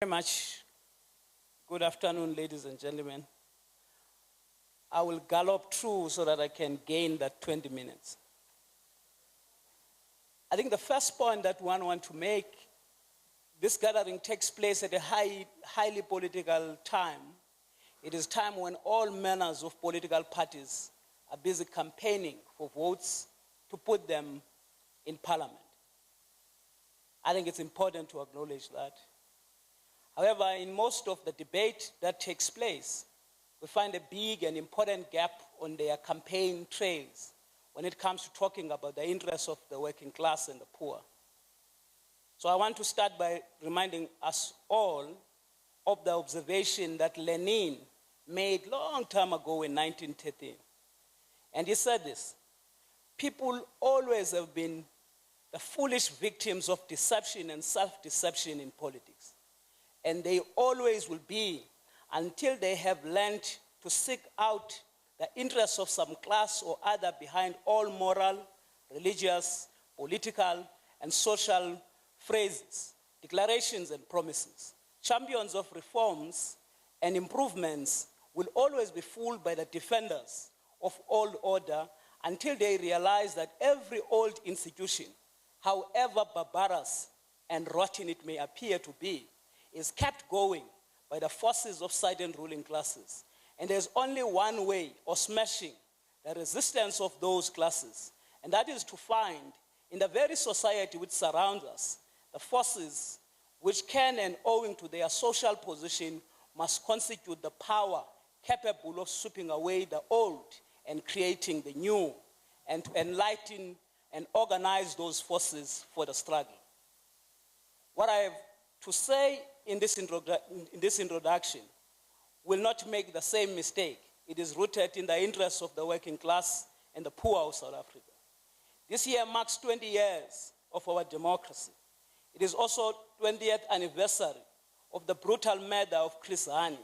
much. Good afternoon, ladies and gentlemen. I will gallop through so that I can gain that 20 minutes. I think the first point that one wants to make, this gathering takes place at a highly political time. It is time when all manners of political parties are busy campaigning for votes to put them in parliament. I think it's important to acknowledge that. However, in most of the debate that takes place, we find a big and important gap on their campaign trails when it comes to talking about the interests of the working class and the poor. So I want to start by reminding us all of the observation that Lenin made long time ago in 1913. And he said this: people always have been the foolish victims of deception and self-deception in politics. And they always will be until they have learned to seek out the interests of some class or other behind all moral, religious, political, and social phrases, declarations, and promises. Champions of reforms and improvements will always be fooled by the defenders of old order until they realize that every old institution, however barbarous and rotten it may appear to be, is kept going by the forces of silent ruling classes. And there's only one way of smashing the resistance of those classes, and that is to find in the very society which surrounds us the forces which can, and owing to their social position, must constitute the power capable of sweeping away the old and creating the new, and to enlighten and organize those forces for the struggle. What I have to say in this introduction will not make the same mistake. It is rooted in the interests of the working class and the poor of South Africa. This year marks 20 years of our democracy. It is also 20th anniversary of the brutal murder of Chris Hani.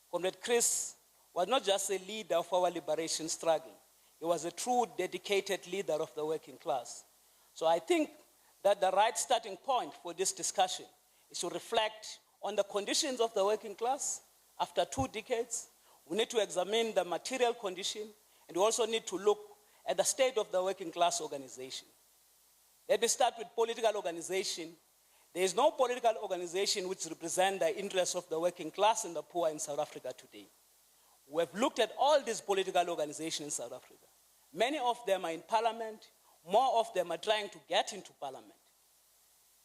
Comrade Chris was not just a leader of our liberation struggle. He was a true dedicated leader of the working class. So I think that the right starting point for this discussion is to reflect on the conditions of the working class after 2 decades. We need to examine the material condition, and we also need to look at the state of the working class organization. Let me start with political organization. There is no political organization which represents the interests of the working class and the poor in South Africa today. We have looked at all these political organizations in South Africa. Many of them are in parliament. More of them are trying to get into parliament.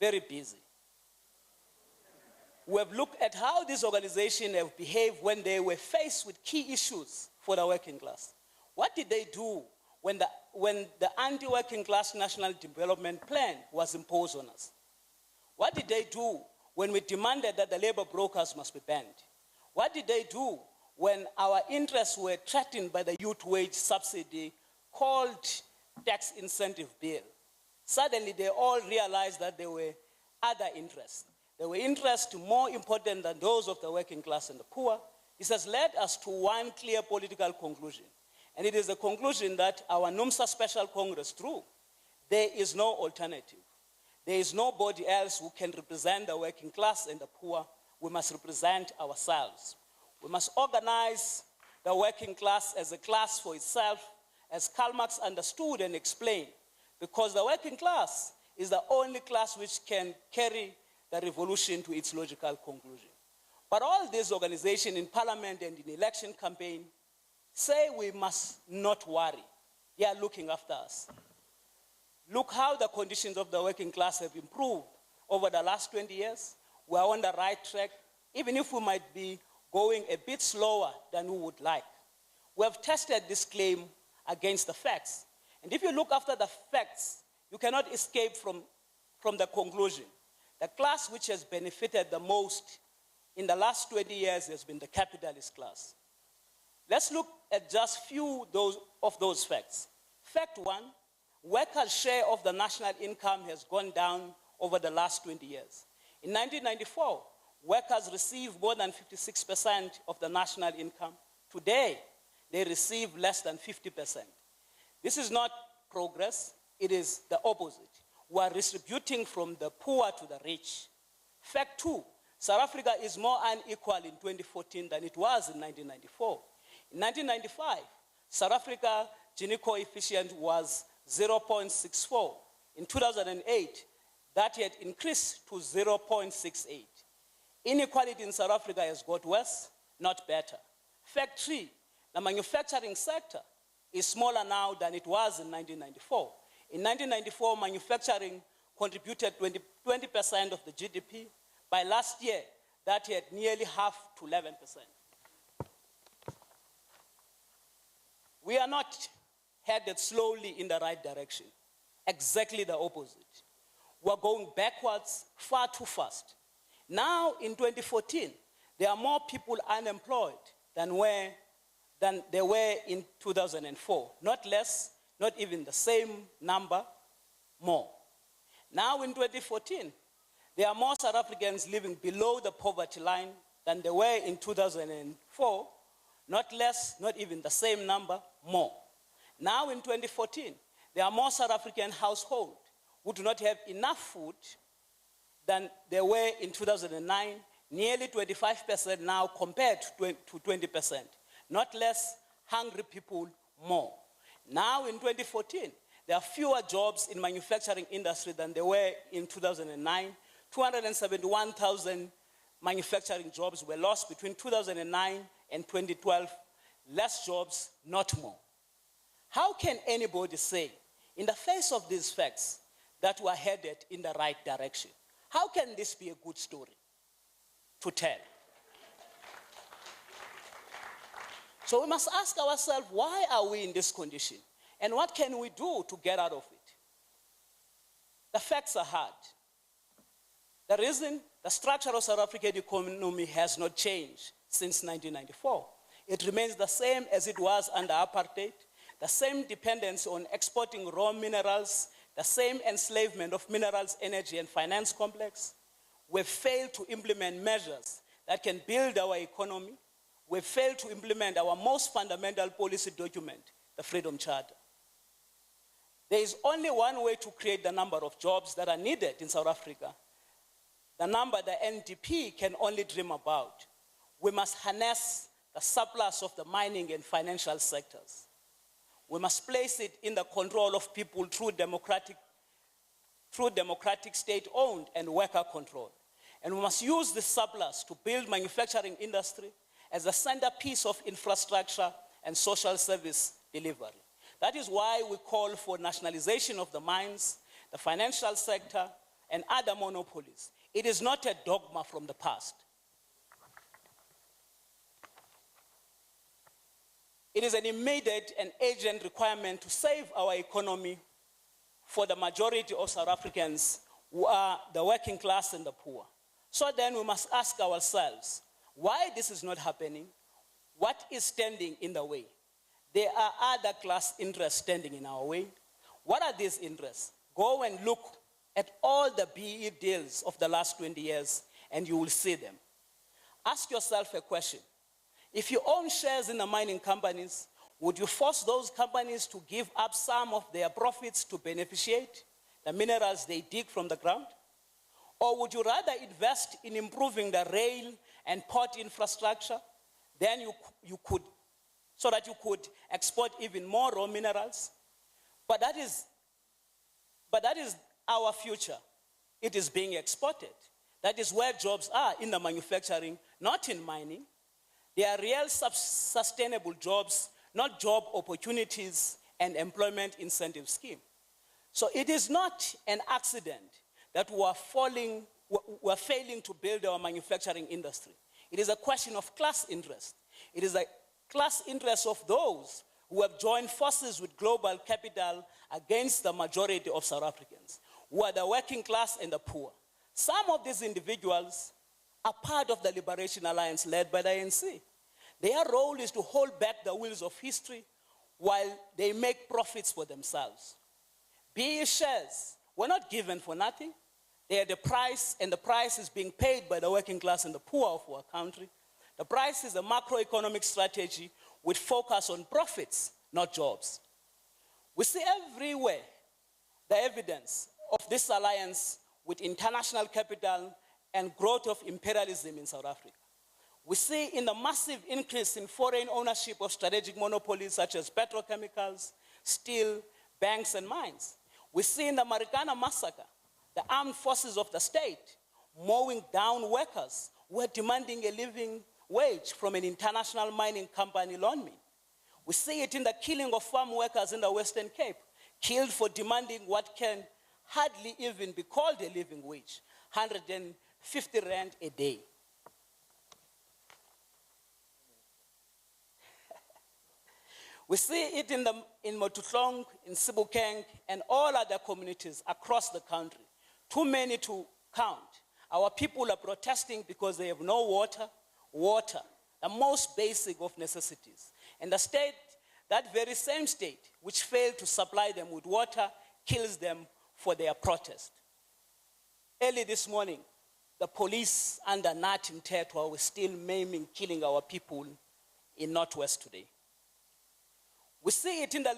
Very busy. We have looked at how these organizations have behaved when they were faced with key issues for the working class. What did they do when the anti-working class national development plan was imposed on us? What did they do when we demanded that the labor brokers must be banned? What did they do when our interests were threatened by the youth wage subsidy called tax incentive bill? Suddenly they all realized that there were other interests. There were interests more important than those of the working class and the poor. This has led us to one clear political conclusion. And it is the conclusion that our Numsa Special Congress drew. There is no alternative. There is nobody else who can represent the working class and the poor. We must represent ourselves. We must organize the working class as a class for itself, as Karl Marx understood and explained, because the working class is the only class which can carry the revolution to its logical conclusion. But all these organizations in parliament and in election campaign say we must not worry. They are looking after us. Look how the conditions of the working class have improved over the last 20 years. We are on the right track, even if we might be going a bit slower than we would like. We have tested this claim against the facts. And if you look after the facts, you cannot escape from the conclusion. The class which has benefited the most in the last 20 years has been the capitalist class. Let's look at just few of those facts. Fact 1, workers' share of the national income has gone down over the last 20 years. In 1994, workers received more than 56% of the national income. Today, they receive less than 50%. This is not progress, it is the opposite. We are distributing from the poor to the rich. Fact 2, South Africa is more unequal in 2014 than it was in 1994. In 1995, South Africa Gini coefficient was 0.64. In 2008, that had increased to 0.68. Inequality in South Africa has got worse, not better. Fact 3, the manufacturing sector is smaller now than it was in 1994. In 1994, manufacturing contributed 20% of the GDP. By last year, that had nearly half to 11%. We are not headed slowly in the right direction. Exactly the opposite. We're going backwards far too fast. Now, in 2014, there are more people unemployed than there were in 2004. Not less, not even the same number, more. Now, in 2014, there are more South Africans living below the poverty line than there were in 2004. Not less, not even the same number, more. Now, in 2014, there are more South African households who do not have enough food than there were in 2009, nearly 25% now compared to 20%. Not less, hungry people, more. Now, in 2014, there are fewer jobs in manufacturing industry than there were in 2009. 271,000 manufacturing jobs were lost between 2009 and 2012. Less jobs, not more. How can anybody say, in the face of these facts, that we are headed in the right direction? How can this be a good story to tell? So we must ask ourselves, why are we in this condition? And what can we do to get out of it? The facts are hard. The reason, the structure of South African economy has not changed since 1994. It remains the same as it was under apartheid, the same dependence on exporting raw minerals, the same enslavement of minerals, energy, and finance complex. We've failed to implement measures that can build our economy. We've failed to implement our most fundamental policy document, the Freedom Charter. There is only one way to create the number of jobs that are needed in South Africa, the number the NDP can only dream about. We must harness the surplus of the mining and financial sectors. We must place it in the control of people through democratic state-owned and worker control. And we must use this surplus to build manufacturing industry as a centerpiece of infrastructure and social service delivery. That is why we call for nationalization of the mines, the financial sector, and other monopolies. It is not a dogma from the past. It is an immediate and urgent requirement to save our economy for the majority of South Africans who are the working class and the poor. So then we must ask ourselves, why this is not happening? What is standing in the way? There are other class interests standing in our way. What are these interests? Go and look at all the BE deals of the last 20 years and you will see them. Ask yourself a question. If you own shares in the mining companies, would you force those companies to give up some of their profits to beneficiate the minerals they dig from the ground? Or would you rather invest in improving the rail and port infrastructure? Then so that you could export even more raw minerals? But that is our future. It is being exported. That is where jobs are, in the manufacturing, not in mining. They are real sustainable jobs, not job opportunities and employment incentive scheme. So it is not an accident that we are failing to build our manufacturing industry. It is a question of class interest. It is a class interest of those who have joined forces with global capital against the majority of South Africans, who are the working class and the poor. Some of these individuals are part of the Liberation Alliance led by the ANC. Their role is to hold back the wheels of history while they make profits for themselves. BE shares were not given for nothing. They are the price, and the price is being paid by the working class and the poor of our country. The price is a macroeconomic strategy with focus on profits, not jobs. We see everywhere the evidence of this alliance with international capital and growth of imperialism in South Africa. We see in the massive increase in foreign ownership of strategic monopolies such as petrochemicals, steel, banks, and mines. We see in the Marikana massacre, the armed forces of the state mowing down workers who are demanding a living wage from an international mining company loan me. We see it in the killing of farm workers in the Western Cape, killed for demanding what can hardly even be called a living wage, 150 rand a day. We see it in Motutlong, in Sebokeng, and all other communities across the country. Too many to count. Our people are protesting because they have no water, the most basic of necessities. And the state, that very same state, which failed to supply them with water, kills them for their protest. Early this morning, the police under Natim Tetwa were still maiming, killing our people in Northwest today. We see it in the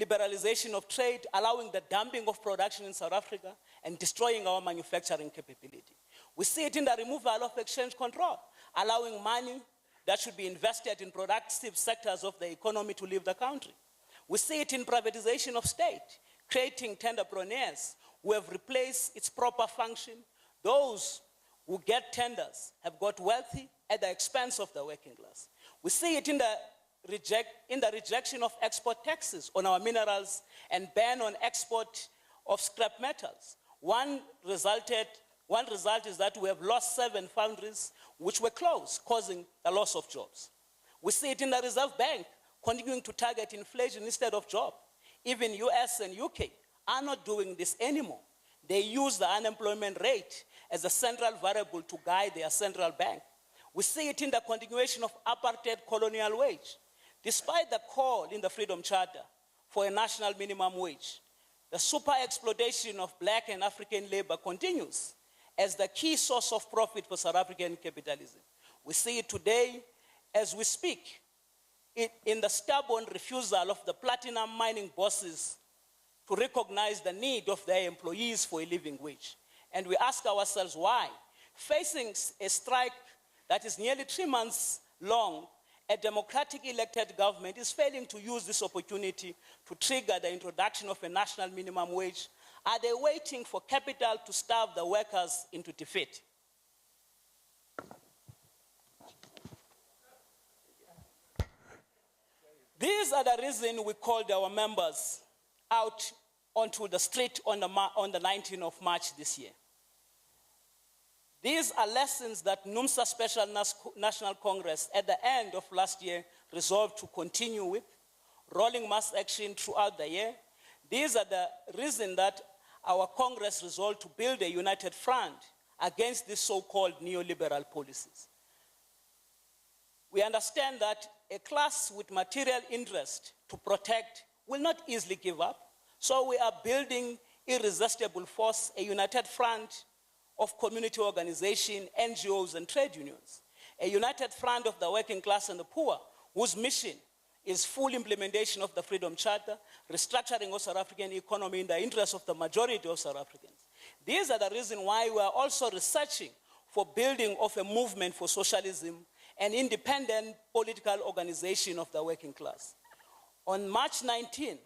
liberalization of trade, allowing the dumping of production in South Africa and destroying our manufacturing capability. We see it in the removal of exchange control, allowing money that should be invested in productive sectors of the economy to leave the country. We see it in privatization of state, creating tenderpreneurs who have replaced its proper function. Those who get tenders have got wealthy at the expense of the working class. We see it in the rejection of export taxes on our minerals and ban on export of scrap metals. One result is that we have lost 7 foundries which were closed, causing the loss of jobs. We see it in the Reserve Bank continuing to target inflation instead of jobs. Even US and UK are not doing this anymore. They use the unemployment rate as a central variable to guide their central bank. We see it in the continuation of apartheid colonial wage. Despite the call in the Freedom Charter for a national minimum wage, the super exploitation of black and African labor continues as the key source of profit for South African capitalism. We see it today as we speak in the stubborn refusal of the platinum mining bosses to recognize the need of their employees for a living wage. And we ask ourselves why, facing a strike that is nearly 3 months long, a democratically elected government is failing to use this opportunity to trigger the introduction of a national minimum wage. Are they waiting for capital to starve the workers into defeat? These are the reasons we called our members out onto the street on the 19th of March this year. These are lessons that Numsa Special National Congress at the end of last year resolved to continue with, rolling mass action throughout the year. These are the reasons that our Congress resolved to build a united front against these so-called neoliberal policies. We understand that a class with material interest to protect will not easily give up, so we are building irresistible force, a united front of community organization, NGOs, and trade unions. A united front of the working class and the poor, whose mission is full implementation of the Freedom Charter, restructuring of South African economy in the interest of the majority of South Africans. These are the reasons why we are also researching for building of a movement for socialism and independent political organization of the working class. On March 19,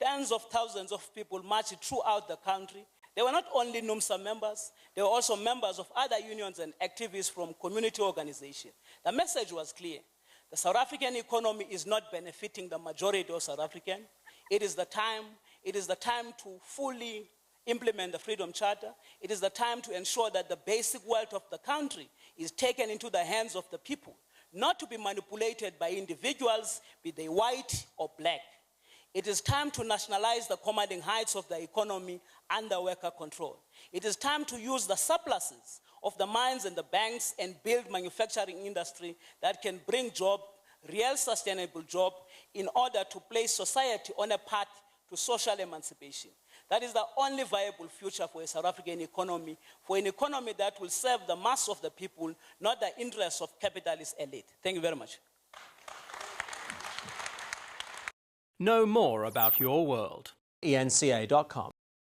tens of thousands of people marched throughout the country. They were not only Numsa members, they were also members of other unions and activists from community organizations. The message was clear. The South African economy is not benefiting the majority of South Africans. It is the time to fully implement the Freedom Charter. It is the time to ensure that the basic wealth of the country is taken into the hands of the people, not to be manipulated by individuals, be they white or black. It is time to nationalize the commanding heights of the economy under worker control. It is time to use the surpluses of the mines and the banks and build manufacturing industry that can bring job, real sustainable job, in order to place society on a path to social emancipation. That is the only viable future for a South African economy, for an economy that will serve the mass of the people, not the interests of capitalist elite. Thank you very much. Know more about your world. eNCA.com